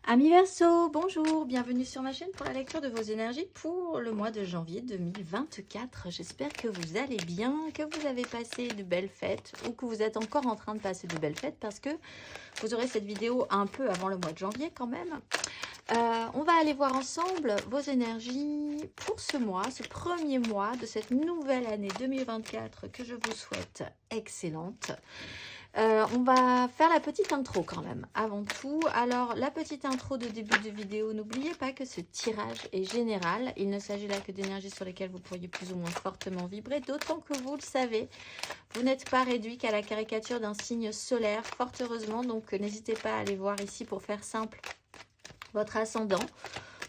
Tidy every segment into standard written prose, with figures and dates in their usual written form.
Amis Verseau, bonjour, bienvenue sur ma chaîne pour la lecture de vos énergies pour le mois de janvier 2024. J'espère que vous allez bien, que vous avez passé de belles fêtes ou que vous êtes encore en train de passer de belles fêtes parce que vous aurez cette vidéo un peu avant le mois de janvier quand même. On va aller voir ensemble vos énergies pour ce mois, ce premier mois de cette nouvelle année 2024 que je vous souhaite excellente. On va faire la petite intro quand même, avant tout. Alors, la petite intro de début de vidéo, n'oubliez pas que ce tirage est général. Il ne s'agit là que d'énergies sur lesquelles vous pourriez plus ou moins fortement vibrer, d'autant que vous le savez, vous n'êtes pas réduit qu'à la caricature d'un signe solaire, fort heureusement. Donc, n'hésitez pas à aller voir ici pour faire simple votre ascendant,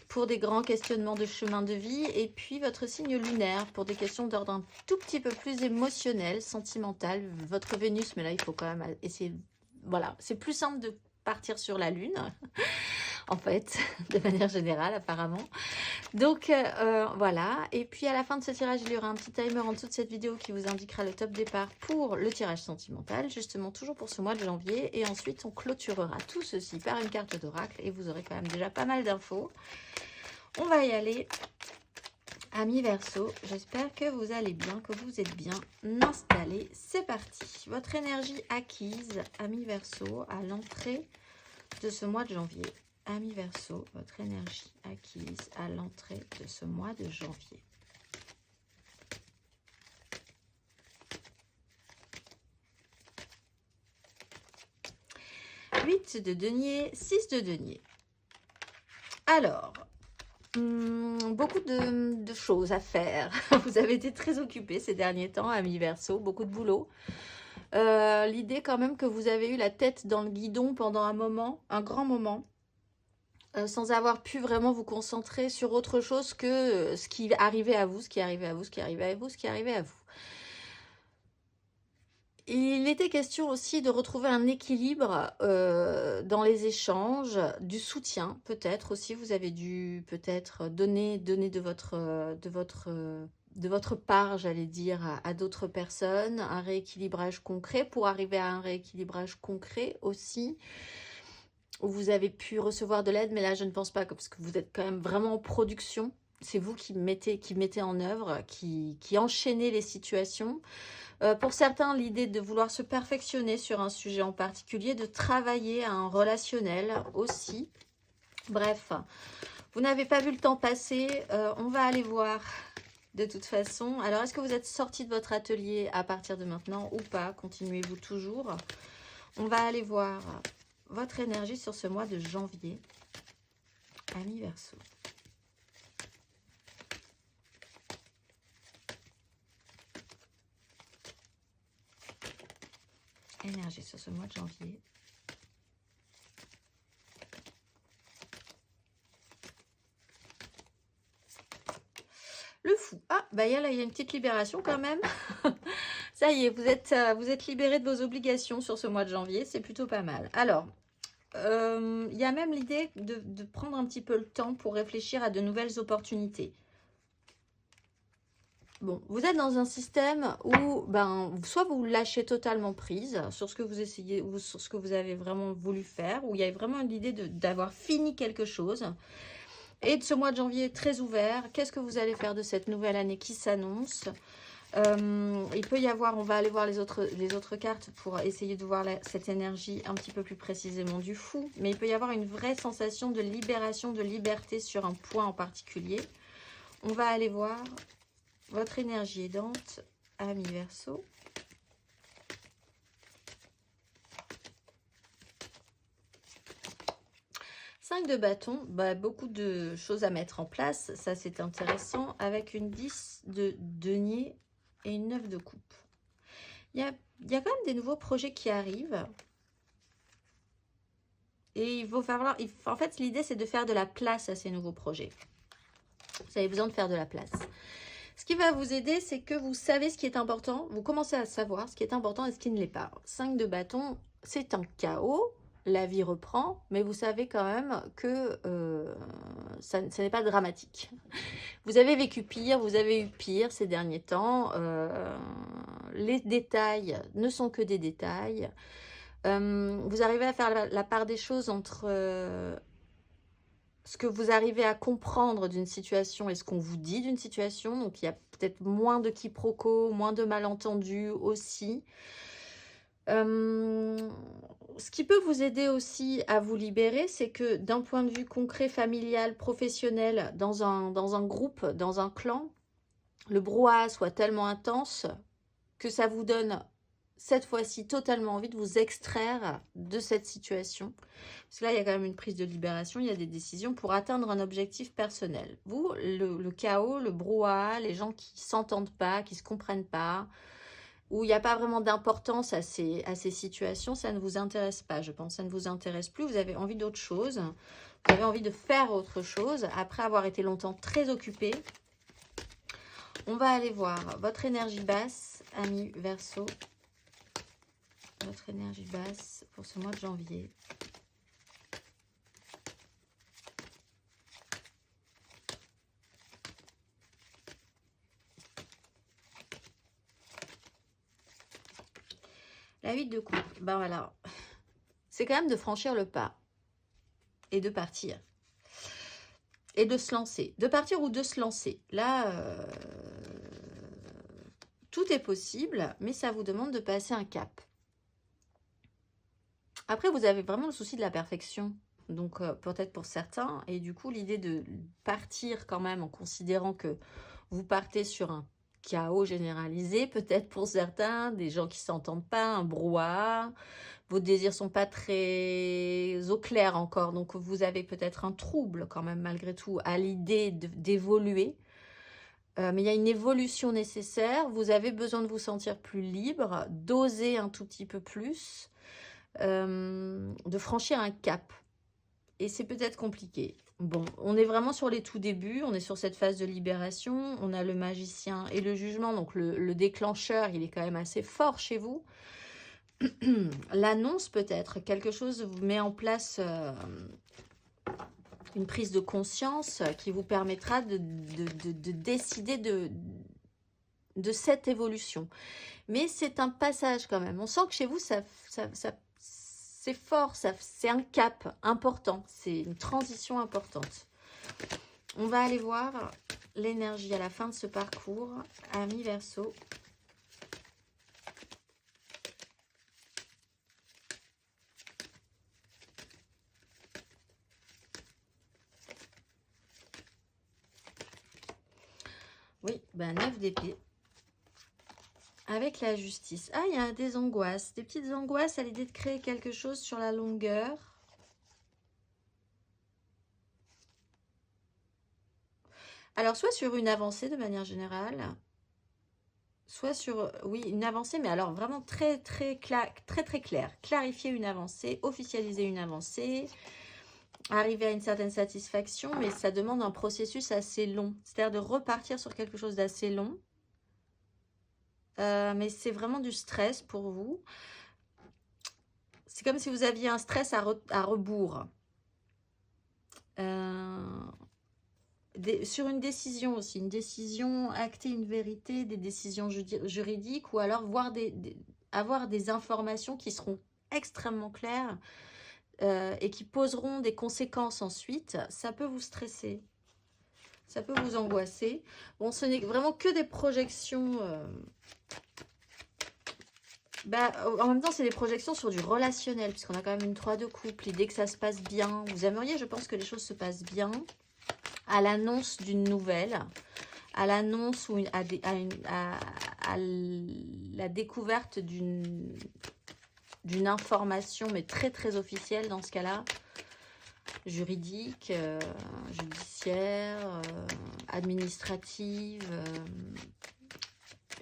pour des grands questionnements de chemin de vie, et puis votre signe lunaire pour des questions d'ordre un tout petit peu plus émotionnel, sentimental, votre Vénus, mais là il faut quand même essayer, voilà, c'est plus simple de partir sur la Lune, en fait, de manière générale apparemment. Donc voilà, et puis à la fin de ce tirage, il y aura un petit timer en dessous de cette vidéo qui vous indiquera le top départ pour le tirage sentimental, justement toujours pour ce mois de janvier, et ensuite on clôturera tout ceci par une carte d'oracle, et vous aurez quand même déjà pas mal d'infos. On va y aller, amis Verseau, j'espère que vous allez bien, que vous êtes bien installés. C'est parti, votre énergie acquise, amis Verseau, à l'entrée de ce mois de janvier. Amis Verseau, votre énergie acquise à l'entrée de ce mois de janvier. Huit de denier, 6 de denier. Alors, beaucoup de choses à faire. Vous avez été très occupés ces derniers temps, amis Verseau, beaucoup de boulot. L'idée quand même que vous avez eu la tête dans le guidon pendant un moment, un grand moment, sans avoir pu vraiment vous concentrer sur autre chose que ce qui arrivait à vous, ce qui arrivait à vous, ce qui arrivait à vous, ce qui arrivait à vous. Il était question aussi de retrouver un équilibre dans les échanges, du soutien peut-être aussi. Vous avez dû peut-être donner de votre part, j'allais dire, à d'autres personnes, un rééquilibrage concret pour arriver à un rééquilibrage concret aussi, où vous avez pu recevoir de l'aide, mais là je ne pense pas, parce que vous êtes quand même vraiment en production. C'est vous qui mettez en œuvre, qui enchaînez les situations. Pour certains, l'idée de vouloir se perfectionner sur un sujet en particulier, de travailler à un relationnel aussi. Bref, vous n'avez pas vu le temps passer. On va aller voir de toute façon. Alors, est-ce que vous êtes sorti de votre atelier à partir de maintenant ou pas? Continuez-vous toujours? On va aller voir votre énergie sur ce mois de janvier. Amis Verseau. Énergie sur ce mois de janvier. Le fou. Ah, bah il y a une petite libération quand même. Ça y est, vous êtes libéré de vos obligations sur ce mois de janvier. C'est plutôt pas mal. Alors, il y a même l'idée de prendre un petit peu le temps pour réfléchir à de nouvelles opportunités. Bon, vous êtes dans un système où, soit vous lâchez totalement prise sur ce que vous essayez ou sur ce que vous avez vraiment voulu faire, où il y a vraiment l'idée d'avoir fini quelque chose. Et de ce mois de janvier très ouvert, qu'est-ce que vous allez faire de cette nouvelle année qui s'annonce? Il peut y avoir, on va aller voir les autres cartes pour essayer de voir cette énergie un petit peu plus précisément du fou, mais il peut y avoir une vraie sensation de libération, de liberté sur un point en particulier. On va aller voir votre énergie aidante, amis Verseau. Cinq de bâton, beaucoup de choses à mettre en place, ça c'est intéressant, avec une 10 de denier et une 9 de coupe. Il y a quand même des nouveaux projets qui arrivent. Et il faut falloir, en fait, l'idée c'est de faire de la place à ces nouveaux projets. Vous avez besoin de faire de la place. Ce qui va vous aider, c'est que vous savez ce qui est important. Vous commencez à savoir ce qui est important et ce qui ne l'est pas. 5 de bâton, c'est un chaos. La vie reprend, mais vous savez quand même que ça n'est pas dramatique. Vous avez vécu pire, vous avez eu pire ces derniers temps. Les détails ne sont que des détails. Vous arrivez à faire la part des choses entre ce que vous arrivez à comprendre d'une situation et ce qu'on vous dit d'une situation. Donc, il y a peut-être moins de quiproquos, moins de malentendus aussi. Ce qui peut vous aider aussi à vous libérer, c'est que d'un point de vue concret, familial, professionnel, dans un groupe, dans un clan, le brouhaha soit tellement intense que ça vous donne cette fois-ci totalement envie de vous extraire de cette situation. Parce que là, il y a quand même une prise de libération, il y a des décisions pour atteindre un objectif personnel. Vous, le chaos, le brouhaha, les gens qui ne s'entendent pas, qui ne se comprennent pas, où il n'y a pas vraiment d'importance à ces situations, ça ne vous intéresse pas, je pense. Ça ne vous intéresse plus, vous avez envie d'autre chose. Vous avez envie de faire autre chose après avoir été longtemps très occupé. On va aller voir votre énergie basse, amis Verseau. Votre énergie basse pour ce mois de janvier. La 8 de coupe, ben voilà. C'est quand même de franchir le pas et de partir. Et de se lancer. De partir ou de se lancer. Là, tout est possible, mais ça vous demande de passer un cap. Après, vous avez vraiment le souci de la perfection. Donc, peut-être pour certains. Et du coup, l'idée de partir quand même en considérant que vous partez sur un chaos généralisé, peut-être pour certains, des gens qui ne s'entendent pas, un brouhaha. Vos désirs ne sont pas très au clair encore. Donc, vous avez peut-être un trouble quand même, malgré tout, à l'idée d'évoluer. Mais il y a une évolution nécessaire. Vous avez besoin de vous sentir plus libre, d'oser un tout petit peu plus. De franchir un cap. Et c'est peut-être compliqué. Bon, on est vraiment sur les tout débuts, on est sur cette phase de libération, on a le magicien et le jugement, donc le déclencheur, il est quand même assez fort chez vous. L'annonce peut-être, quelque chose vous met en place une prise de conscience qui vous permettra de décider de cette évolution. Mais c'est un passage quand même. On sent que chez vous, c'est fort, c'est un cap important, c'est une transition importante. On va aller voir l'énergie à la fin de ce parcours. Amis Verseau. Oui, ben 9 d'épée. Avec la justice. Ah, il y a des angoisses. Des petites angoisses à l'idée de créer quelque chose sur la longueur. Alors, soit sur une avancée de manière générale, soit sur, oui, une avancée, mais alors vraiment très clair. Clarifier une avancée, officialiser une avancée, arriver à une certaine satisfaction, mais ça demande un processus assez long. C'est-à-dire de repartir sur quelque chose d'assez long. Mais c'est vraiment du stress pour vous. C'est comme si vous aviez un stress à rebours. Sur une décision aussi, une décision, acter une vérité, des décisions juridiques, ou alors avoir des informations qui seront extrêmement claires et qui poseront des conséquences ensuite. Ça peut vous stresser, ça peut vous angoisser. Bon, ce n'est vraiment que des projections. En même temps, c'est des projections sur du relationnel, puisqu'on a quand même une 3 de couple. L'idée que ça se passe bien. Vous aimeriez, je pense, que les choses se passent bien. À l'annonce d'une nouvelle, à l'annonce ou à la découverte d'une information, mais très officielle dans ce cas-là, juridique, judiciaire, administrative,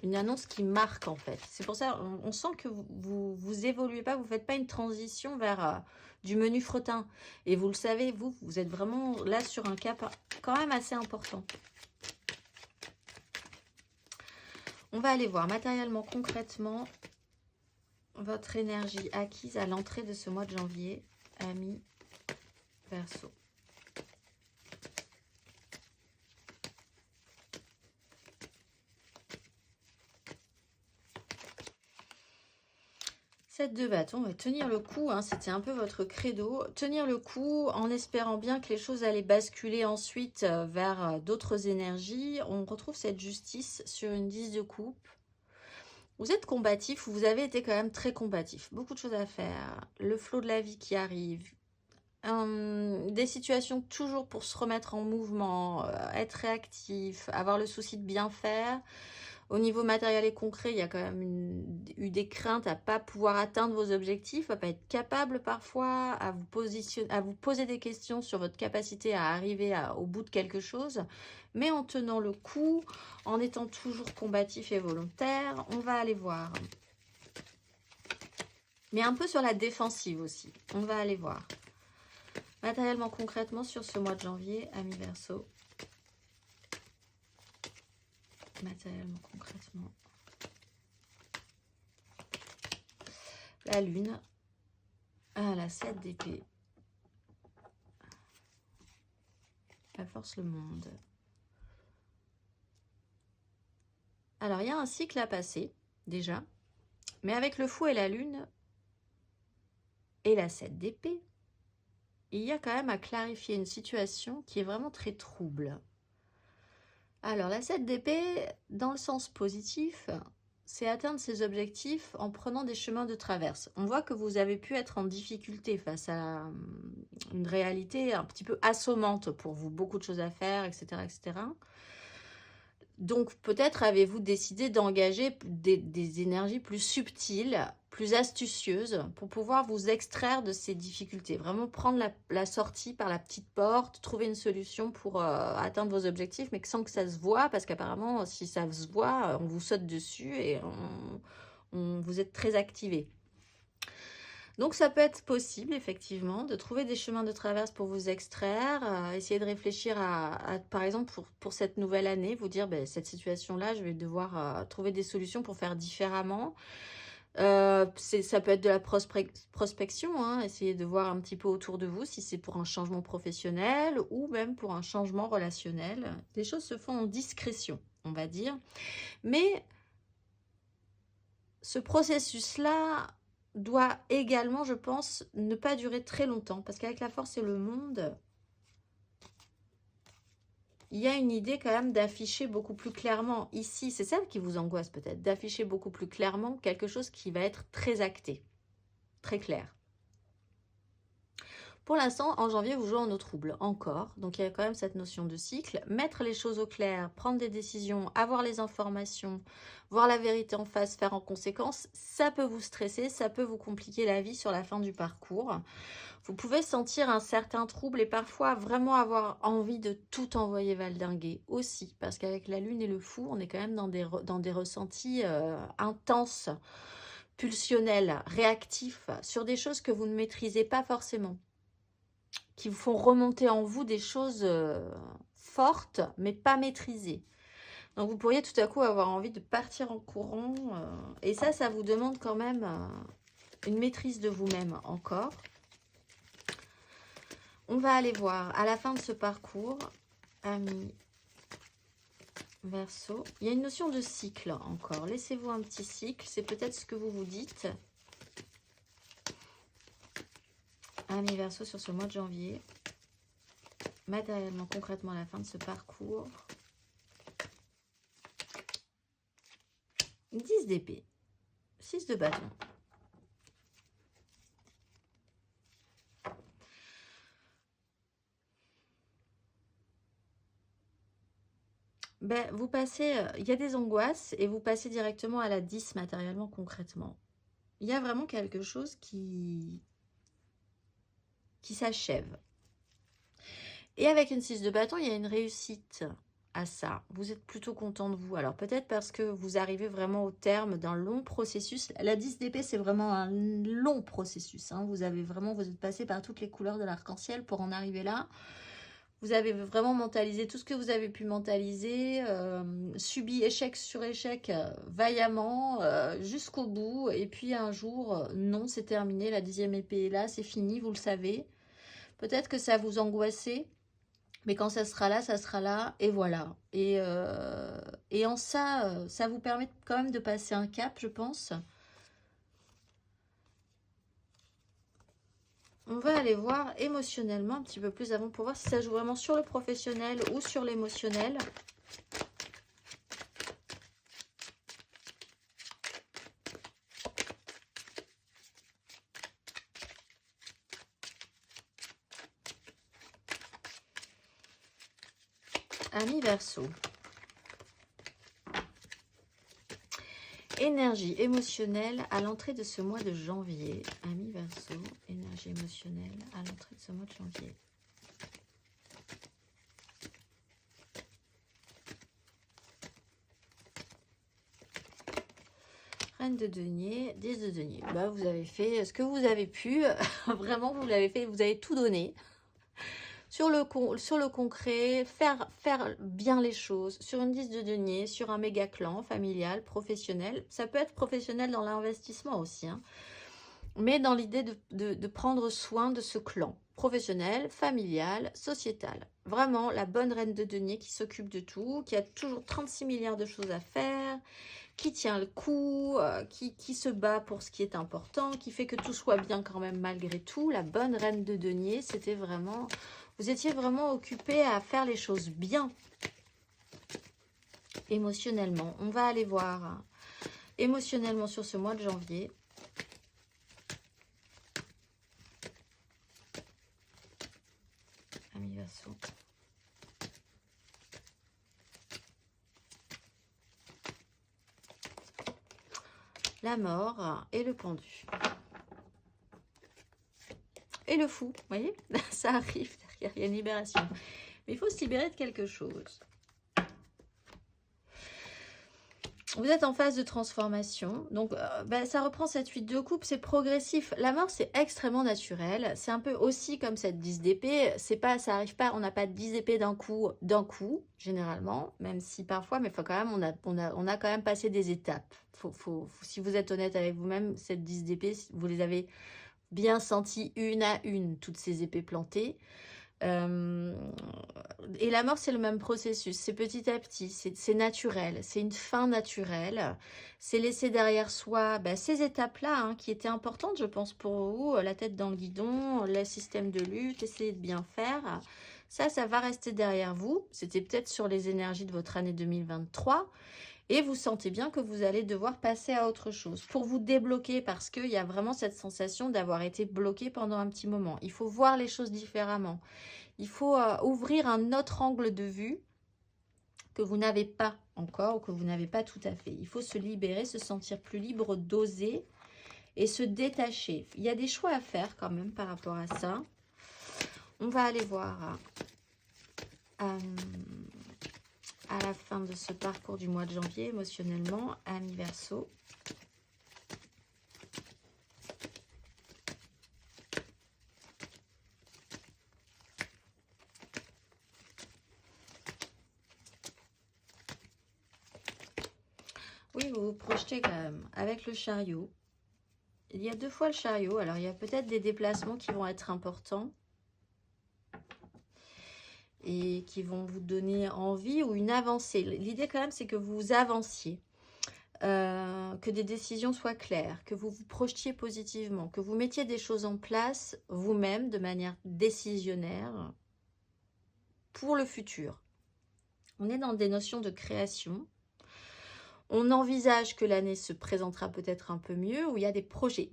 une annonce qui marque en fait. C'est pour ça, on sent que vous évoluez pas, vous faites pas une transition vers du menu fretin. Et vous le savez, vous êtes vraiment là sur un cap quand même assez important. On va aller voir matériellement, concrètement, votre énergie acquise à l'entrée de ce mois de janvier, amis Verseau. 7 de bâton, ouais, tenir le coup, hein, c'était un peu votre credo. Tenir le coup en espérant bien que les choses allaient basculer ensuite vers d'autres énergies. On retrouve cette justice sur une 10 de coupe. Vous êtes combatif, vous avez été quand même très combatif. Beaucoup de choses à faire. Le flot de la vie qui arrive. Des situations toujours pour se remettre en mouvement, être réactif, avoir le souci de bien faire. Au niveau matériel et concret, il y a quand même eu des craintes à ne pas pouvoir atteindre vos objectifs, à ne pas être capable parfois, à vous poser des questions sur votre capacité à arriver au bout de quelque chose. Mais en tenant le coup, en étant toujours combatif et volontaire, on va aller voir. Mais un peu sur la défensive aussi, on va aller voir. Matériellement, concrètement, sur ce mois de janvier, amis Verseau. Matériellement, concrètement. La lune. Ah, la 7 d'épée. La force, le monde. Alors, il y a un cycle à passer, déjà. Mais avec le fou et la lune, et la 7 d'épée, il y a quand même à clarifier une situation qui est vraiment très trouble. Alors, la 7 d'épée, dans le sens positif, c'est atteindre ses objectifs en prenant des chemins de traverse. On voit que vous avez pu être en difficulté face à une réalité un petit peu assommante pour vous, beaucoup de choses à faire, etc. etc. Donc, peut-être avez-vous décidé d'engager des énergies plus subtiles, plus astucieuses, pour pouvoir vous extraire de ces difficultés. Vraiment prendre la sortie par la petite porte, trouver une solution pour atteindre vos objectifs, mais sans que ça se voit, parce qu'apparemment, si ça se voit, on vous saute dessus et vous êtes très activé. Donc, ça peut être possible, effectivement, de trouver des chemins de traverse pour vous extraire, essayer de réfléchir par exemple, pour cette nouvelle année, vous dire, ben, cette situation-là, je vais devoir trouver des solutions pour faire différemment. Ça peut être de la prospection, hein, essayer de voir un petit peu autour de vous si c'est pour un changement professionnel ou même pour un changement relationnel. Les choses se font en discrétion, on va dire. Mais ce processus-là doit également, je pense, ne pas durer très longtemps. Parce qu'avec la force et le monde, il y a une idée quand même d'afficher beaucoup plus clairement. Ici, c'est celle qui vous angoisse peut-être. D'afficher beaucoup plus clairement quelque chose qui va être très acté. Très clair. Pour l'instant, en janvier, vous jouez en eau trouble, encore. Donc, il y a quand même cette notion de cycle. Mettre les choses au clair, prendre des décisions, avoir les informations, voir la vérité en face, faire en conséquence, ça peut vous stresser, ça peut vous compliquer la vie sur la fin du parcours. Vous pouvez sentir un certain trouble et parfois vraiment avoir envie de tout envoyer valdinguer aussi. Parce qu'avec la lune et le fou, on est quand même dans des ressentis intenses, pulsionnels, réactifs, sur des choses que vous ne maîtrisez pas forcément, qui vous font remonter en vous des choses fortes, mais pas maîtrisées. Donc, vous pourriez tout à coup avoir envie de partir en courant. Et ça vous demande quand même une maîtrise de vous-même encore. On va aller voir à la fin de ce parcours, amis Verseau. Il y a une notion de cycle encore. Laissez-vous un petit cycle. C'est peut-être ce que vous vous dites. Amis Verseau, sur ce mois de janvier. Matériellement, concrètement, à la fin de ce parcours. 10 d'épée. 6 de bâton. Ben, vous passez, il y a des angoisses et vous passez directement à la 10 matériellement, concrètement. Il y a vraiment quelque chose qui s'achève. Et avec une 6 de bâton, il y a une réussite à ça. Vous êtes plutôt content de vous. Alors peut-être parce que vous arrivez vraiment au terme d'un long processus. La 10 d'épée, c'est vraiment un long processus. Hein. Vous êtes passé par toutes les couleurs de l'arc-en-ciel pour en arriver là. Vous avez vraiment mentalisé tout ce que vous avez pu mentaliser, subi échec sur échec vaillamment jusqu'au bout. Et puis un jour, non, c'est terminé, la 10e épée est là, c'est fini, vous le savez. Peut-être que ça vous angoissait, mais quand ça sera là, et voilà. Et en ça, ça vous permet quand même de passer un cap, je pense. On va aller voir émotionnellement un petit peu plus avant pour voir si ça joue vraiment sur le professionnel ou sur l'émotionnel. Amis Verseau. Énergie émotionnelle à l'entrée de ce mois de janvier. Amis Verseau, énergie émotionnelle à l'entrée de ce mois de janvier. Reine de denier, 10 de denier. Bah, vous avez fait ce que vous avez pu. Vraiment, vous l'avez fait. Vous avez tout donné. Sur le concret, faire bien les choses. Sur une 10 de denier, sur un méga clan familial, professionnel. Ça peut être professionnel dans l'investissement aussi. Hein. Mais dans l'idée de prendre soin de ce clan. Professionnel, familial, sociétal. Vraiment la bonne reine de denier qui s'occupe de tout, qui a toujours 36 milliards de choses à faire, qui tient le coup, qui se bat pour ce qui est important, qui fait que tout soit bien quand même malgré tout. La bonne reine de denier, c'était vraiment... Vous étiez vraiment occupé à faire les choses bien. Émotionnellement, on va aller voir émotionnellement sur ce mois de janvier. Amis Verseau. La mort et le pendu. Et le fou, vous voyez, ça arrive derrière, il y a une libération. Mais il faut se libérer de quelque chose. Vous êtes en phase de transformation, donc ça reprend cette 8 de coupe, c'est progressif. La mort, c'est extrêmement naturel. C'est un peu aussi comme cette 10 d'épée. C'est pas, ça arrive pas, on n'a pas 10 épées d'un coup, généralement, même si parfois, mais faut quand même, on a quand même passé des étapes. Si vous êtes honnête avec vous-même, cette 10 d'épée, vous les avez bien senties une à une, toutes ces épées plantées. Et la mort, c'est le même processus, c'est petit à petit, c'est naturel, c'est une fin naturelle, c'est laisser derrière soi ces étapes-là hein, qui étaient importantes, je pense, pour vous, la tête dans le guidon, le système de lutte, essayer de bien faire, ça va rester derrière vous, c'était peut-être sur les énergies de votre année 2023, et vous sentez bien que vous allez devoir passer à autre chose pour vous débloquer parce qu'il y a vraiment cette sensation d'avoir été bloqué pendant un petit moment. Il faut voir les choses différemment. Il faut ouvrir un autre angle de vue que vous n'avez pas encore ou que vous n'avez pas tout à fait. Il faut se libérer, se sentir plus libre, d'oser et se détacher. Il y a des choix à faire quand même par rapport à ça. On va aller voir à la fin de ce parcours du mois de janvier, émotionnellement, amis Verseau. Oui, vous vous projetez quand même avec le chariot. Il y a 2 fois le chariot, alors il y a peut-être des déplacements qui vont être importants et qui vont vous donner envie ou une avancée. L'idée quand même, c'est que vous avanciez, que des décisions soient claires, que vous vous projetiez positivement, que vous mettiez des choses en place vous-même de manière décisionnaire pour le futur. On est dans des notions de création. On envisage que l'année se présentera peut-être un peu mieux, où il y a des projets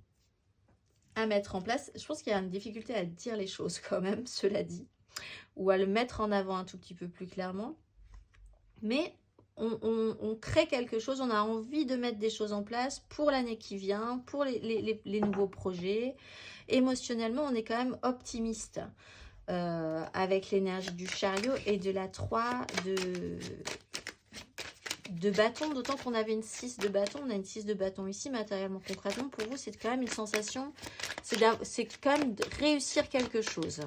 à mettre en place. Je pense qu'il y a une difficulté à dire les choses quand même, cela dit, ou à le mettre en avant un tout petit peu plus clairement. Mais on crée quelque chose, on a envie de mettre des choses en place pour l'année qui vient, pour les nouveaux projets. Émotionnellement, on est quand même optimiste avec l'énergie du chariot et de la 3 de bâton, d'autant qu'on avait une 6 de bâton, on a une 6 de bâton ici, matériellement, concrètement, pour vous, c'est quand même une sensation, c'est quand même de réussir quelque chose.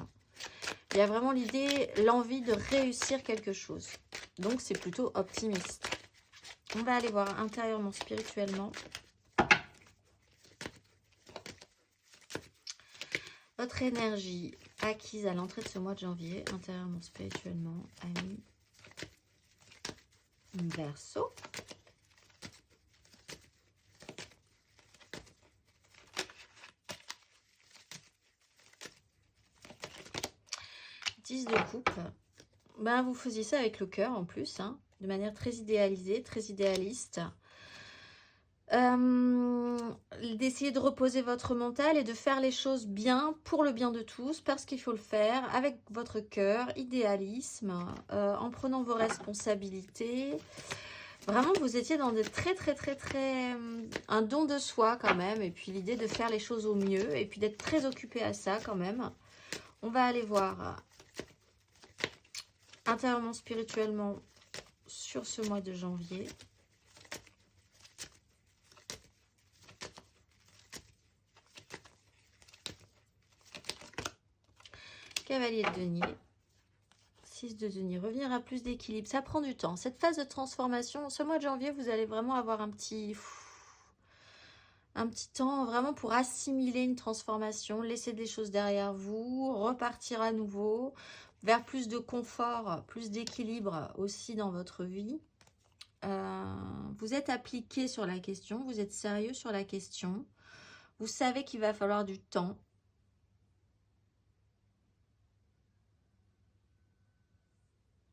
Il y a vraiment l'idée, l'envie de réussir quelque chose. Donc, c'est plutôt optimiste. On va aller voir intérieurement, spirituellement. Votre énergie acquise à l'entrée de ce mois de janvier, intérieurement, spirituellement, amis Verseau. 6 de coupe. Ben, vous faisiez ça avec le cœur en plus, hein, de manière très idéalisée, très idéaliste. D'essayer de reposer votre mental et de faire les choses bien pour le bien de tous, parce qu'il faut le faire avec votre cœur, idéalisme, en prenant vos responsabilités. Vraiment, vous étiez dans des un don de soi quand même, et puis l'idée de faire les choses au mieux, et puis d'être très occupé à ça quand même. On va aller voir intérieurement, spirituellement, sur ce mois de janvier. Cavalier de denier, 6 de denier, revenir à plus d'équilibre, ça prend du temps. Cette phase de transformation, ce mois de janvier, vous allez vraiment avoir un petit temps vraiment pour assimiler une transformation, laisser des choses derrière vous, repartir à nouveau vers plus de confort, plus d'équilibre aussi dans votre vie. Vous êtes appliqué sur la question, vous êtes sérieux sur la question, vous savez qu'il va falloir du temps.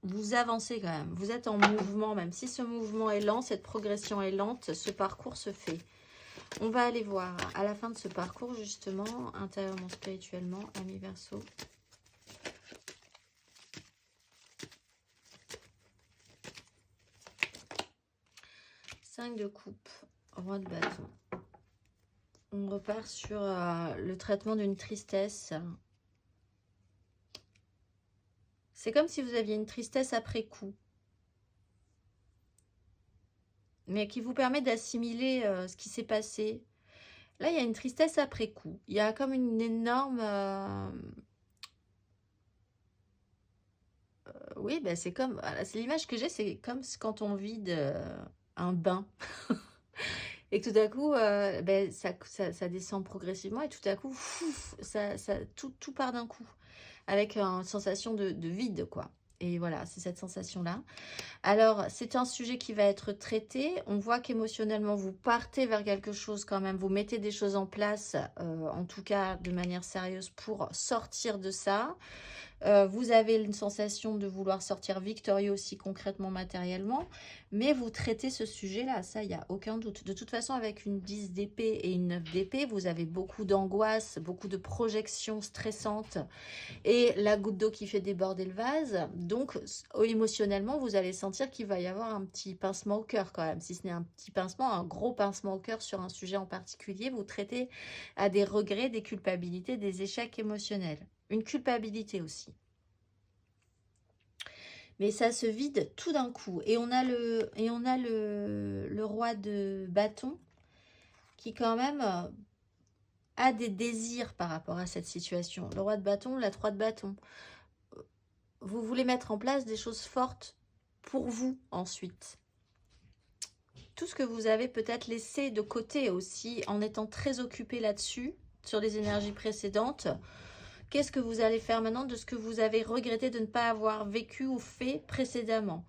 Vous avancez quand même, vous êtes en mouvement, même si ce mouvement est lent, cette progression est lente, ce parcours se fait. On va aller voir à la fin de ce parcours, justement, intérieurement, spirituellement, ami Verseau. Cinq de coupe, roi de bâton. On repart sur le traitement d'une tristesse. C'est comme si vous aviez une tristesse après coup, mais qui vous permet d'assimiler ce qui s'est passé. Là, il y a une tristesse après coup. Il y a comme une énorme... oui, ben c'est comme... Voilà, c'est l'image que j'ai, c'est comme quand on vide un bain. Et que tout à coup, ben, ça descend progressivement et tout à coup, tout part d'un coup. Avec une sensation de vide, quoi. Et voilà, c'est cette sensation-là. Alors, c'est un sujet qui va être traité. On voit qu'émotionnellement, vous partez vers quelque chose quand même. Vous mettez des choses en place, en tout cas de manière sérieuse, pour sortir de ça. Vous avez une sensation de vouloir sortir victorieux aussi concrètement, matériellement. Mais vous traitez ce sujet-là, ça, il n'y a aucun doute. De toute façon, avec une 10 d'épée et une 9 d'épée, vous avez beaucoup d'angoisse, beaucoup de projections stressantes et la goutte d'eau qui fait déborder le vase. Donc, émotionnellement, vous allez sentir qu'il va y avoir un petit pincement au cœur quand même. Si ce n'est un petit pincement, un gros pincement au cœur sur un sujet en particulier, vous traitez à des regrets, des culpabilités, des échecs émotionnels. Une culpabilité aussi. Mais ça se vide tout d'un coup. Et on a le roi de bâton qui quand même a des désirs par rapport à cette situation. Le roi de bâton, la 3 de bâton. Vous voulez mettre en place des choses fortes pour vous ensuite. Tout ce que vous avez peut-être laissé de côté aussi en étant très occupé là-dessus, sur les énergies précédentes. Qu'est-ce que vous allez faire maintenant de ce que vous avez regretté de ne pas avoir vécu ou fait précédemment?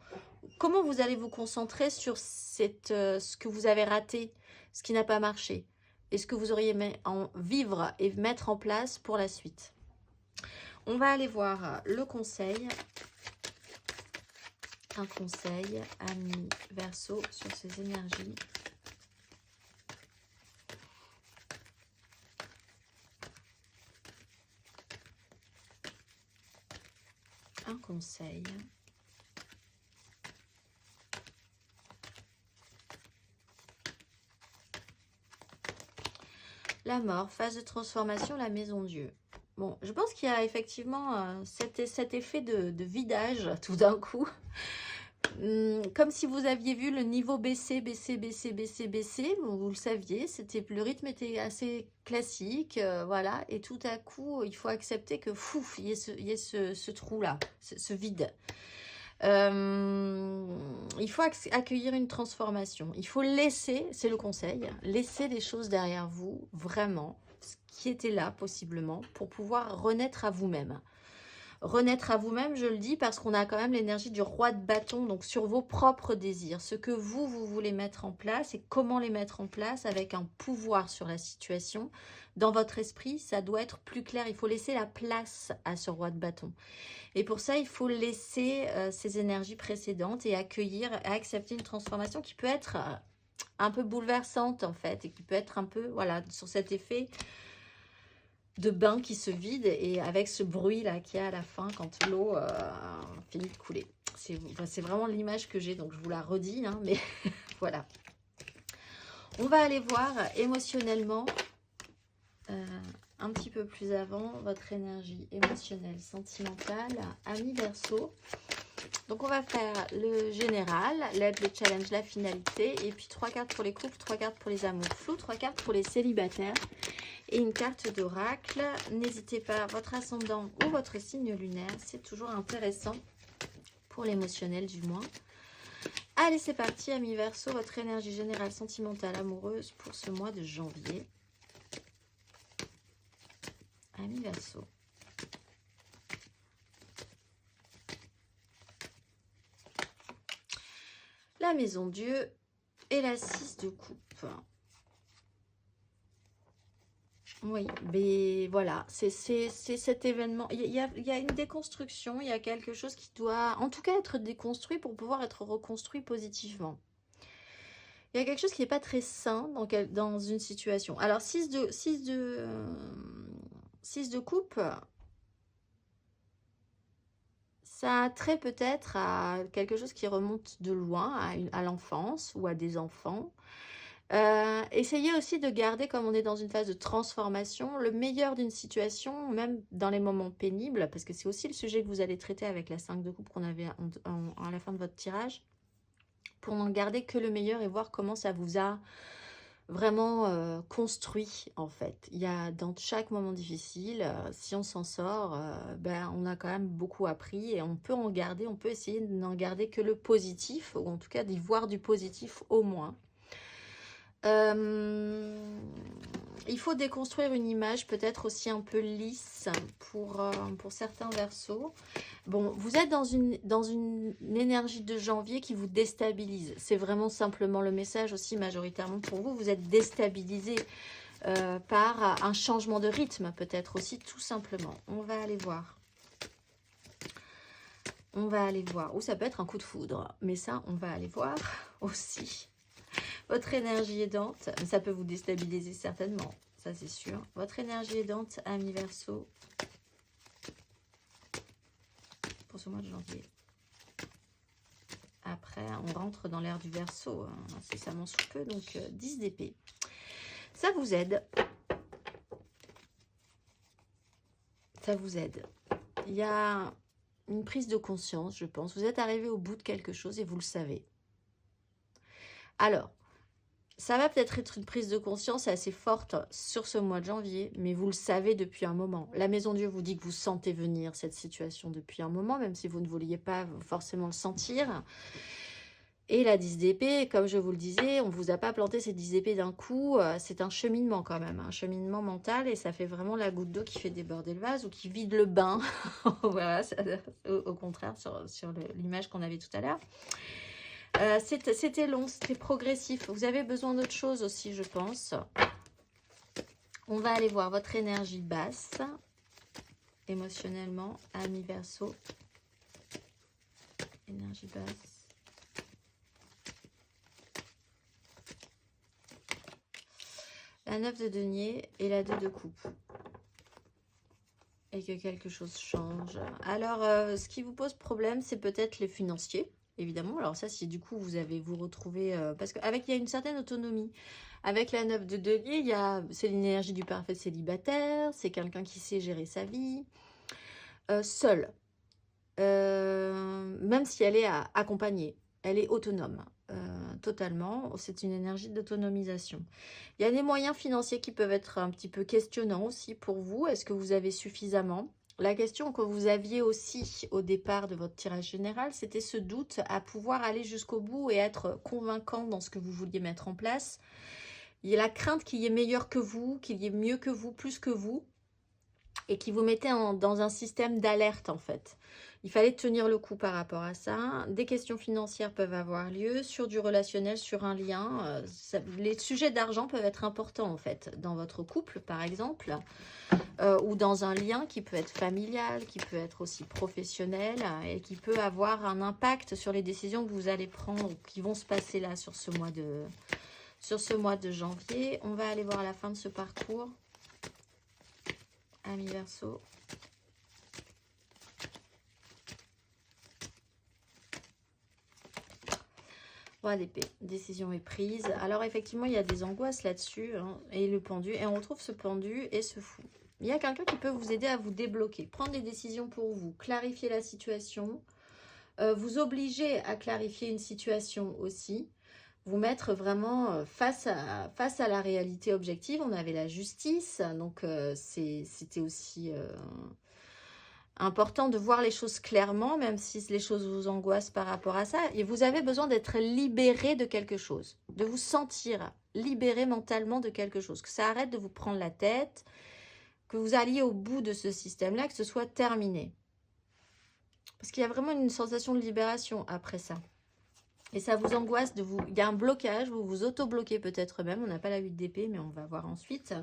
Comment vous allez vous concentrer sur ce que vous avez raté, ce qui n'a pas marché, et ce que vous auriez aimé en vivre et mettre en place pour la suite? On va aller voir le conseil. Un conseil, ami Verseau, sur ces énergies. Un conseil. La mort, phase de transformation, la maison Dieu. Bon, je pense qu'il y a effectivement cet effet de vidage tout d'un coup. Comme si vous aviez vu le niveau baisser, bon, vous le saviez, le rythme était assez classique, voilà, et tout à coup, il faut accepter que, il y ait ce trou-là, ce vide. Il faut accueillir une transformation. Il faut laisser, c'est le conseil, laisser les choses derrière vous, vraiment, ce qui était là, possiblement, pour pouvoir renaître à vous-même. Renaître à vous-même, je le dis, parce qu'on a quand même l'énergie du roi de bâton, donc sur vos propres désirs, ce que vous voulez mettre en place et comment les mettre en place avec un pouvoir sur la situation, dans votre esprit, ça doit être plus clair. Il faut laisser la place à ce roi de bâton. Et pour ça, il faut laisser ces énergies précédentes et accueillir, et accepter une transformation qui peut être un peu bouleversante en fait, et qui peut être un peu, voilà, sur cet effet de bain qui se vide et avec ce bruit là qu'il y a à la fin quand l'eau finit de couler. C'est vraiment l'image que j'ai, donc je vous la redis, hein, mais voilà. On va aller voir émotionnellement, un petit peu plus avant, votre énergie émotionnelle, sentimentale, ami Verseau. Donc on va faire le général, l'aide, le challenge, la finalité, et puis 3 cartes pour les couples, 3 cartes pour les amours flous, 3 cartes pour les célibataires, et une carte d'oracle. N'hésitez pas, votre ascendant ou votre signe lunaire, c'est toujours intéressant pour l'émotionnel du moins. Allez, c'est parti, ami Verseau, votre énergie générale, sentimentale, amoureuse pour ce mois de janvier. Ami Verseau. La maison Dieu et la 6 de coupe. Oui, mais voilà, c'est cet événement. Il y a une déconstruction, il y a quelque chose qui doit, en tout cas, être déconstruit pour pouvoir être reconstruit positivement. Il y a quelque chose qui n'est pas très sain dans une situation. Alors, 6 de coupe, ça a trait peut-être à quelque chose qui remonte de loin, à l'enfance ou à des enfants. Essayez aussi de garder, comme on est dans une phase de transformation, le meilleur d'une situation, même dans les moments pénibles, parce que c'est aussi le sujet que vous allez traiter avec la 5 de coupe qu'on avait à la fin de votre tirage, pour n'en garder que le meilleur et voir comment ça vous a vraiment construit en fait. Il y a dans chaque moment difficile, si on s'en sort, ben, on a quand même beaucoup appris et on peut en garder, on peut essayer de n'en garder que le positif, ou en tout cas d'y voir du positif au moins. Il faut déconstruire une image peut-être aussi un peu lisse pour certains Verseaux. Bon, vous êtes dans une énergie de janvier qui vous déstabilise. C'est vraiment simplement le message aussi majoritairement pour vous. Vous êtes déstabilisé par un changement de rythme peut-être aussi tout simplement. On va aller voir. On va aller voir. Ou ça peut être un coup de foudre. Mais ça, on va aller voir aussi. Votre énergie aidante, ça peut vous déstabiliser certainement, ça c'est sûr. Votre énergie aidante, ami Verseau, pour ce mois de janvier. Après, on rentre dans l'ère du Verseau, hein, incessamment sous peu, donc 10 d'épée. Ça vous aide. Ça vous aide. Il y a une prise de conscience, je pense. Vous êtes arrivé au bout de quelque chose et vous le savez. Alors, ça va peut-être être une prise de conscience assez forte sur ce mois de janvier, mais vous le savez depuis un moment. La Maison Dieu vous dit que vous sentez venir cette situation depuis un moment, même si vous ne vouliez pas forcément le sentir. Et la 10 d'épée, comme je vous le disais, on ne vous a pas planté ces 10 d'épée d'un coup. C'est un cheminement quand même, un cheminement mental, et ça fait vraiment la goutte d'eau qui fait déborder le vase ou qui vide le bain. Voilà, au contraire sur l'image qu'on avait tout à l'heure. C'était long, c'était progressif. Vous avez besoin d'autre chose aussi, je pense. On va aller voir votre énergie basse, émotionnellement, ami Verseau. Énergie basse. La 9 de denier et la 2 de coupe. Et que quelque chose change. Alors, ce qui vous pose problème, c'est peut-être les financiers. Évidemment, alors ça, si du coup vous retrouvez, parce qu'avec il y a une certaine autonomie. Avec la 9 de denier, c'est l'énergie du parfait célibataire, c'est quelqu'un qui sait gérer sa vie, seule, même si elle est accompagnée, elle est autonome, totalement, c'est une énergie d'autonomisation. Il y a des moyens financiers qui peuvent être un petit peu questionnants aussi pour vous, est-ce que vous avez suffisamment ? La question que vous aviez aussi au départ de votre tirage général, c'était ce doute à pouvoir aller jusqu'au bout et être convaincant dans ce que vous vouliez mettre en place. Il y a la crainte qu'il y ait meilleur que vous, qu'il y ait mieux que vous, plus que vous. et qui vous mettait dans un système d'alerte en fait. Il fallait tenir le coup par rapport à ça. Des questions financières peuvent avoir lieu sur du relationnel, sur un lien. Les sujets d'argent peuvent être importants en fait dans votre couple par exemple, ou dans un lien qui peut être familial, qui peut être aussi professionnel et qui peut avoir un impact sur les décisions que vous allez prendre ou qui vont se passer là sur ce mois de janvier. On va aller voir la fin de ce parcours. Amis Verseau. Roi d'épée, décision est prise. Alors effectivement, il y a des angoisses là-dessus, hein, et le pendu, et on retrouve ce pendu et ce fou. Il y a quelqu'un qui peut vous aider à vous débloquer, prendre des décisions pour vous, clarifier la situation, vous obliger à clarifier une situation aussi, vous mettre vraiment face à la réalité objective. On avait la justice, donc c'était aussi important de voir les choses clairement, même si les choses vous angoissent par rapport à ça. Et vous avez besoin d'être libéré de quelque chose, de vous sentir libéré mentalement de quelque chose, que ça arrête de vous prendre la tête, que vous alliez au bout de ce système-là, que ce soit terminé. Parce qu'il y a vraiment une sensation de libération après ça. Et ça vous angoisse, il y a un blocage, vous vous auto-bloquez peut-être même, on n'a pas la 8 d'épée, mais on va voir ensuite.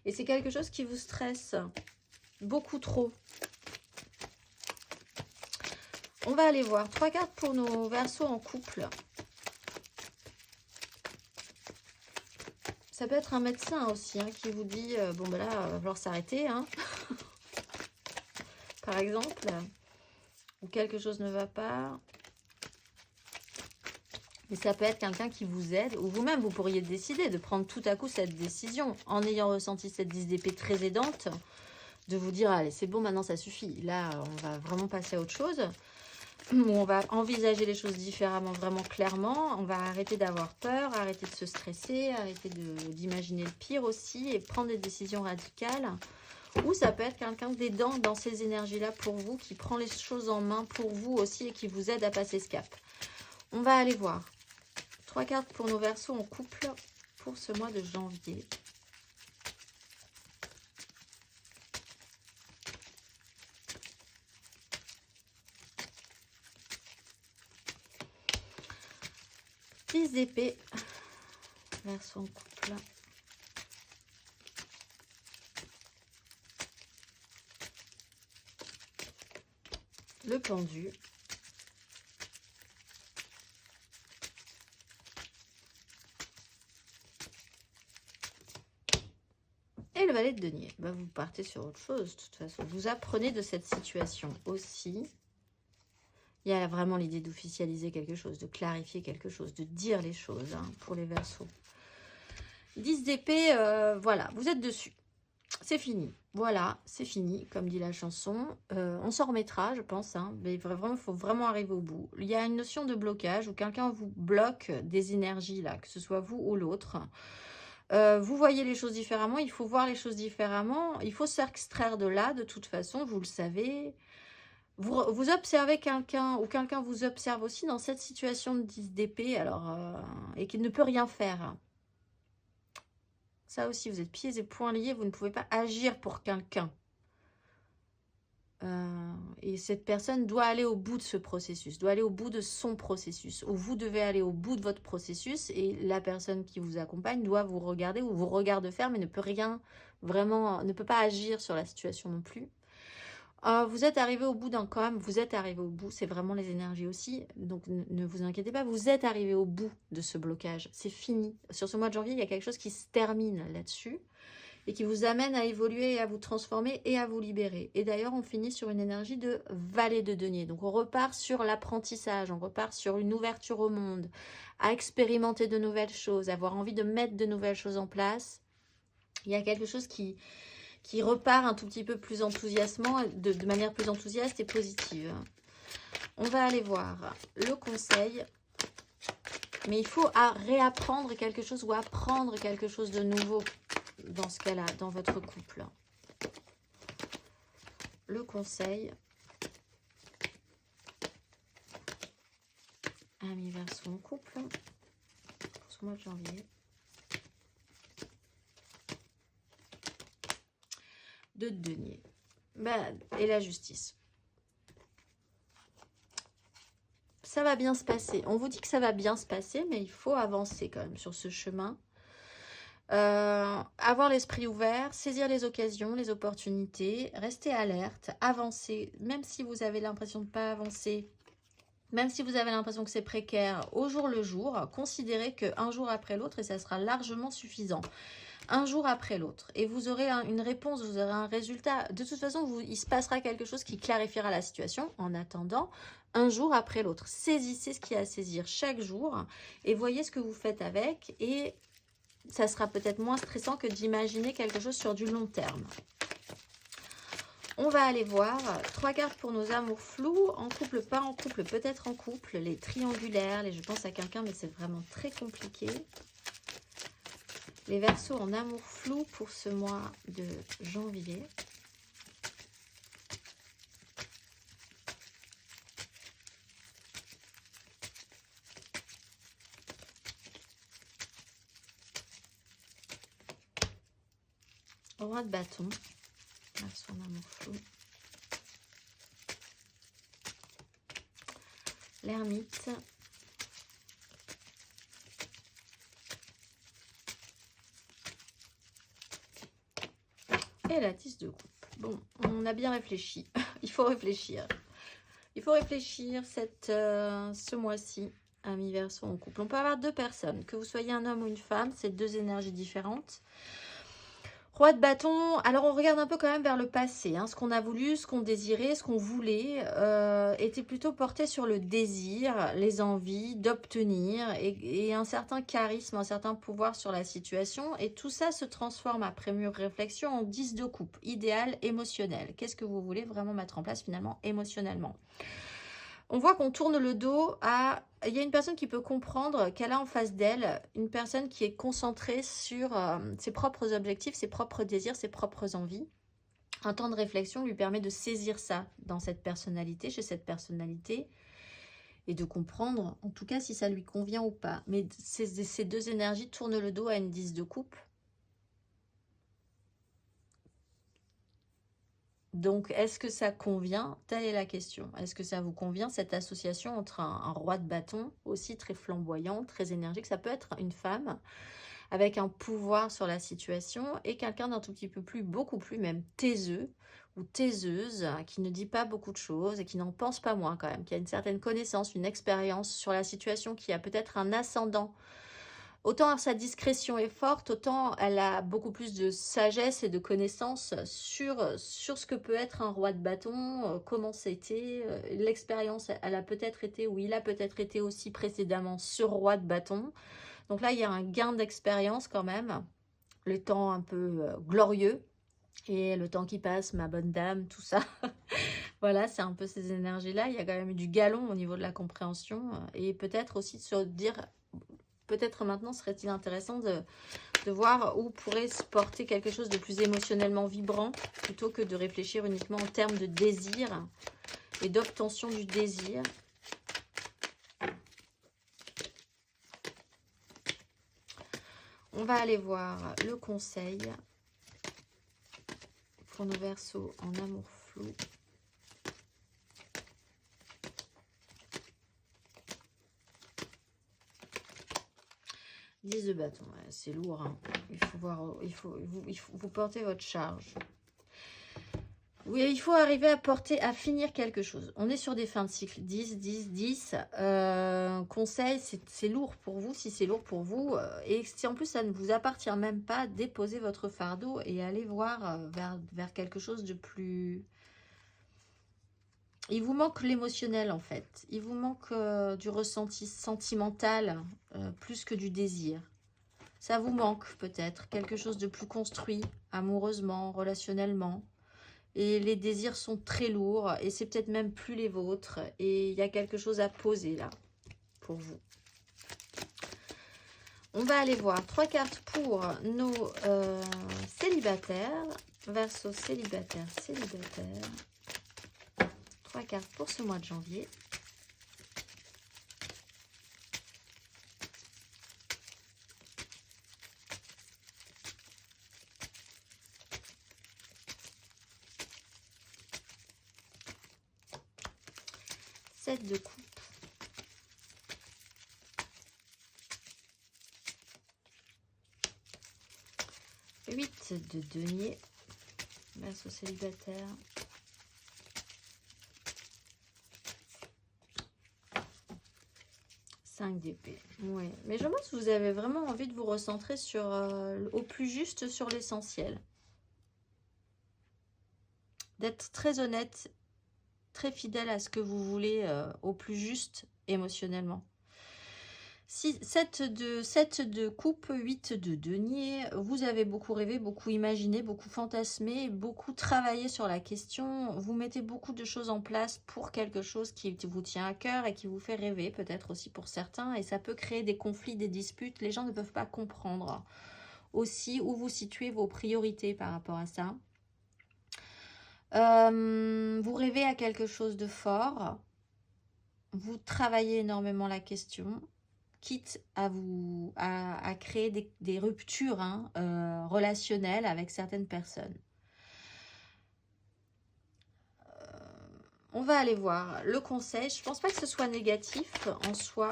Et c'est quelque chose qui vous stresse beaucoup trop. On va aller voir 3 cartes pour nos Verseaux en couple. Ça peut être un médecin aussi hein, qui vous dit bon ben là, il va falloir s'arrêter. Hein. Par exemple, ou quelque chose ne va pas. Mais ça peut être quelqu'un qui vous aide, ou vous-même, vous pourriez décider de prendre tout à coup cette décision en ayant ressenti cette 10 d'épée très aidante, de vous dire allez c'est bon maintenant ça suffit, là on va vraiment passer à autre chose. Où on va envisager les choses différemment, vraiment clairement. On va arrêter d'avoir peur, arrêter de se stresser, arrêter d'imaginer le pire aussi et prendre des décisions radicales. Ou ça peut être quelqu'un d'aidant dans ces énergies-là pour vous, qui prend les choses en main pour vous aussi et qui vous aide à passer ce cap. On va aller voir 3 cartes pour nos Verseaux en couple pour ce mois de janvier. D'épée, Verseau en couple. Le pendu. Et le valet de denier. Bah, vous partez sur autre chose de toute façon. Vous apprenez de cette situation aussi. Il y a vraiment l'idée d'officialiser quelque chose, de clarifier quelque chose, de dire les choses hein, pour les Verseaux. 10 d'épée, voilà, vous êtes dessus. C'est fini. Voilà, c'est fini, comme dit la chanson. On s'en remettra, je pense. Hein, mais vraiment, il faut vraiment arriver au bout. Il y a une notion de blocage où quelqu'un vous bloque des énergies, là, que ce soit vous ou l'autre. Vous voyez les choses différemment, il faut voir les choses différemment. Il faut s'extraire de là, de toute façon, vous le savez. Vous observez quelqu'un ou quelqu'un vous observe aussi dans cette situation de 10 d'épée et qu'il ne peut rien faire. Ça aussi, vous êtes pieds et poings liés, vous ne pouvez pas agir pour quelqu'un. Et cette personne doit aller au bout de ce processus, doit aller au bout de son processus, ou vous devez aller au bout de votre processus et la personne qui vous accompagne doit vous regarder ou vous regarde faire mais ne peut rien vraiment, ne peut pas agir sur la situation non plus. Vous êtes arrivé au bout quand même, vous êtes arrivé au bout, c'est vraiment les énergies aussi, donc ne vous inquiétez pas, vous êtes arrivé au bout de ce blocage, c'est fini. Sur ce mois de janvier, il y a quelque chose qui se termine là-dessus et qui vous amène à évoluer, et à vous transformer et à vous libérer. Et d'ailleurs, on finit sur une énergie de valet de denier, donc on repart sur l'apprentissage, on repart sur une ouverture au monde, à expérimenter de nouvelles choses, avoir envie de mettre de nouvelles choses en place. Il y a quelque chose qui repart un tout petit peu plus enthousiasmant, de manière plus enthousiaste et positive. On va aller voir le conseil. Mais il faut réapprendre quelque chose ou apprendre quelque chose de nouveau dans ce cas-là, dans votre couple. Le conseil. Amis Verseau en couple. Pour ce mois de janvier. de denier. Ben, et la justice. Ça va bien se passer. On vous dit que ça va bien se passer, mais il faut avancer quand même sur ce chemin. Avoir l'esprit ouvert, saisir les occasions, les opportunités, rester alerte, avancer, même si vous avez l'impression de ne pas avancer, même si vous avez l'impression que c'est précaire, au jour le jour, considérez qu'un jour après l'autre, et ça sera largement suffisant, un jour après l'autre, et vous aurez une réponse, vous aurez un résultat. De toute façon, il se passera quelque chose qui clarifiera la situation. En attendant, un jour après l'autre, saisissez ce qu'il y a à saisir chaque jour, et voyez ce que vous faites avec, et ça sera peut-être moins stressant que d'imaginer quelque chose sur du long terme. On va aller voir 3 cartes pour nos amours flous, en couple, pas en couple, peut-être en couple, les triangulaires, je pense à quelqu'un, mais c'est vraiment très compliqué. Les Verseaux en amour flou pour ce mois de janvier. Roi de bâton. Verseau en amour flou. L'ermite. Et la 10 de coupe. Bon, on a bien réfléchi. Il faut réfléchir. Il faut réfléchir ce mois-ci, amis Verseau en couple. On peut avoir 2 personnes. Que vous soyez un homme ou une femme, c'est 2 énergies différentes. Roi de bâton, alors on regarde un peu quand même vers le passé. Ce qu'on a voulu, ce qu'on désirait, ce qu'on voulait, était plutôt porté sur le désir, les envies d'obtenir et un certain charisme, un certain pouvoir sur la situation. Et tout ça se transforme après mûre réflexion en 10 de coupe, idéal, émotionnel. Qu'est-ce que vous voulez vraiment mettre en place finalement émotionnellement ? On voit qu'on tourne le dos à... Il y a une personne qui peut comprendre qu'elle a en face d'elle une personne qui est concentrée sur ses propres objectifs, ses propres désirs, ses propres envies. Un temps de réflexion lui permet de saisir ça dans cette personnalité, chez cette personnalité, et de comprendre, en tout cas, si ça lui convient ou pas. Mais ces 2 énergies tournent le dos à une 10 de coupe. Donc, est-ce que ça convient? Telle est la question. Est-ce que ça vous convient, cette association entre un roi de bâton, aussi très flamboyant, très énergique? Ça peut être une femme avec un pouvoir sur la situation et quelqu'un d'un tout petit peu plus, beaucoup plus même taiseux ou taiseuse, qui ne dit pas beaucoup de choses et qui n'en pense pas moins quand même, qui a une certaine connaissance, une expérience sur la situation, qui a peut-être un ascendant. Autant sa discrétion est forte, autant elle a beaucoup plus de sagesse et de connaissances sur ce que peut être un roi de bâton, comment c'était, l'expérience, elle a peut-être été, ou il a peut-être été aussi précédemment ce roi de bâton. Donc là, il y a un gain d'expérience quand même, le temps un peu glorieux, et le temps qui passe, ma bonne dame, tout ça. Voilà, c'est un peu ces énergies-là. Il y a quand même eu du galon au niveau de la compréhension, et peut-être aussi de se dire... Peut-être maintenant serait-il intéressant de voir où pourrait se porter quelque chose de plus émotionnellement vibrant plutôt que de réfléchir uniquement en termes de désir et d'obtention du désir. On va aller voir le conseil pour nos Verseaux en amour flou. Dix de bâton, ouais, c'est lourd. Il faut voir, vous porter votre charge. Oui, il faut arriver à finir quelque chose. On est sur des fins de cycle. 10, 10, 10. Conseil, c'est lourd pour vous. Si c'est lourd pour vous, et si en plus ça ne vous appartient même pas, déposez votre fardeau et allez voir vers quelque chose de plus... Il vous manque l'émotionnel en fait. Il vous manque du ressenti sentimental plus que du désir. Ça vous manque peut-être quelque chose de plus construit, amoureusement, relationnellement. Et les désirs sont très lourds et c'est peut-être même plus les vôtres. Et il y a quelque chose à poser là pour vous. On va aller voir 3 cartes pour nos célibataires. Verseau célibataire, célibataire. 3 cartes pour ce mois de janvier. 7 de coupe. 8 de denier. Verseau célibataire. 5 d'épée. Oui, mais je pense que vous avez vraiment envie de vous recentrer sur au plus juste sur l'essentiel. D'être très honnête, très fidèle à ce que vous voulez au plus juste émotionnellement. 7 de coupe, 8 de denier. Vous avez beaucoup rêvé, beaucoup imaginé, beaucoup fantasmé, beaucoup travaillé sur la question. Vous mettez beaucoup de choses en place pour quelque chose qui vous tient à cœur et qui vous fait rêver, peut-être aussi pour certains. Et ça peut créer des conflits, des disputes. Les gens ne peuvent pas comprendre aussi où vous situez vos priorités par rapport à ça. Vous rêvez à quelque chose de fort. Vous travaillez énormément la question. Quitte à créer des ruptures relationnelles avec certaines personnes. On va aller voir le conseil. Je ne pense pas que ce soit négatif en soi.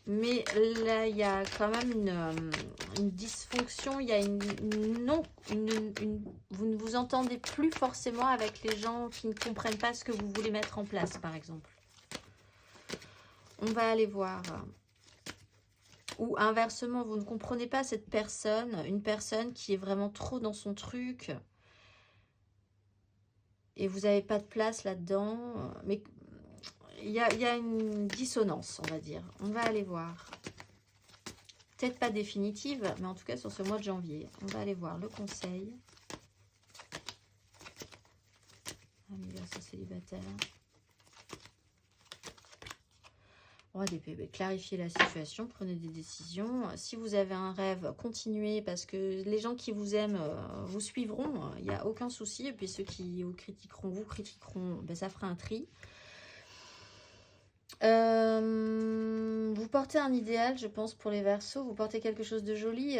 Mais là, il y a quand même une dysfonction. Il y a vous ne vous entendez plus forcément avec les gens qui ne comprennent pas ce que vous voulez mettre en place, par exemple. On va aller voir. Ou inversement, vous ne comprenez pas cette personne, une personne qui est vraiment trop dans son truc. Et vous n'avez pas de place là-dedans. Mais il y a une dissonance, on va dire. On va aller voir. Peut-être pas définitive, mais en tout cas sur ce mois de janvier. On va aller voir le conseil. Anniversaire célibataire. Roi d'épée, clarifiez la situation, prenez des décisions. Si vous avez un rêve, continuez parce que les gens qui vous aiment vous suivront, il n'y a aucun souci. Et puis ceux qui vous critiqueront, ben, ça fera un tri. Vous portez un idéal, je pense, pour les Verseaux. Vous portez quelque chose de joli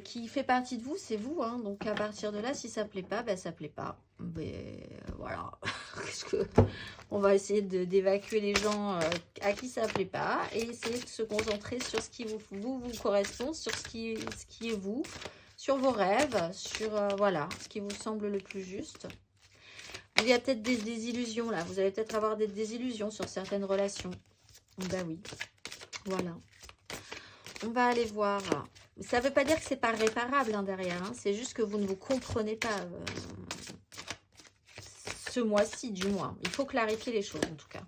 qui fait partie de vous, c'est vous. Hein. Donc à partir de là, si ça ne plaît pas, ben, ça ne plaît pas. Mais voilà. On va essayer d'évacuer les gens à qui ça ne plaît pas et essayer de se concentrer sur ce qui vous correspond, sur ce qui est vous, sur vos rêves, sur voilà, ce qui vous semble le plus juste. Il y a peut-être des désillusions là, vous allez peut-être avoir des désillusions sur certaines relations. Ben oui, voilà. On va aller voir. Ça ne veut pas dire que c'est pas réparable hein, derrière, hein. C'est juste que vous ne vous comprenez pas ce mois-ci du moins. Il faut clarifier les choses en tout cas.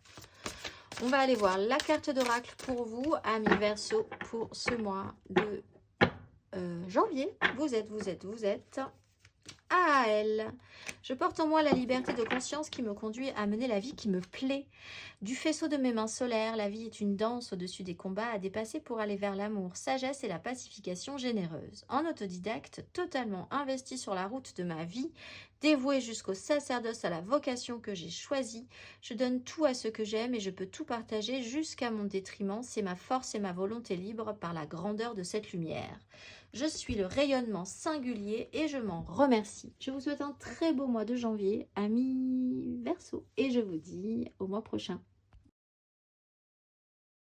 On va aller voir la carte d'oracle pour vous, amis Verseau, pour ce mois de janvier. Vous êtes à elle. Je porte en moi la liberté de conscience qui me conduit à mener la vie qui me plaît. Du faisceau de mes mains solaires, la vie est une danse au-dessus des combats à dépasser pour aller vers l'amour, sagesse et la pacification généreuse. En autodidacte, totalement investi sur la route de ma vie, dévoué jusqu'au sacerdoce à la vocation que j'ai choisie, je donne tout à ce que j'aime et je peux tout partager jusqu'à mon détriment. C'est ma force et ma volonté libre par la grandeur de cette lumière. Je suis le rayonnement singulier et je m'en remercie. Je vous souhaite un très beau mois de janvier, amis Verseau, et je vous dis au mois prochain.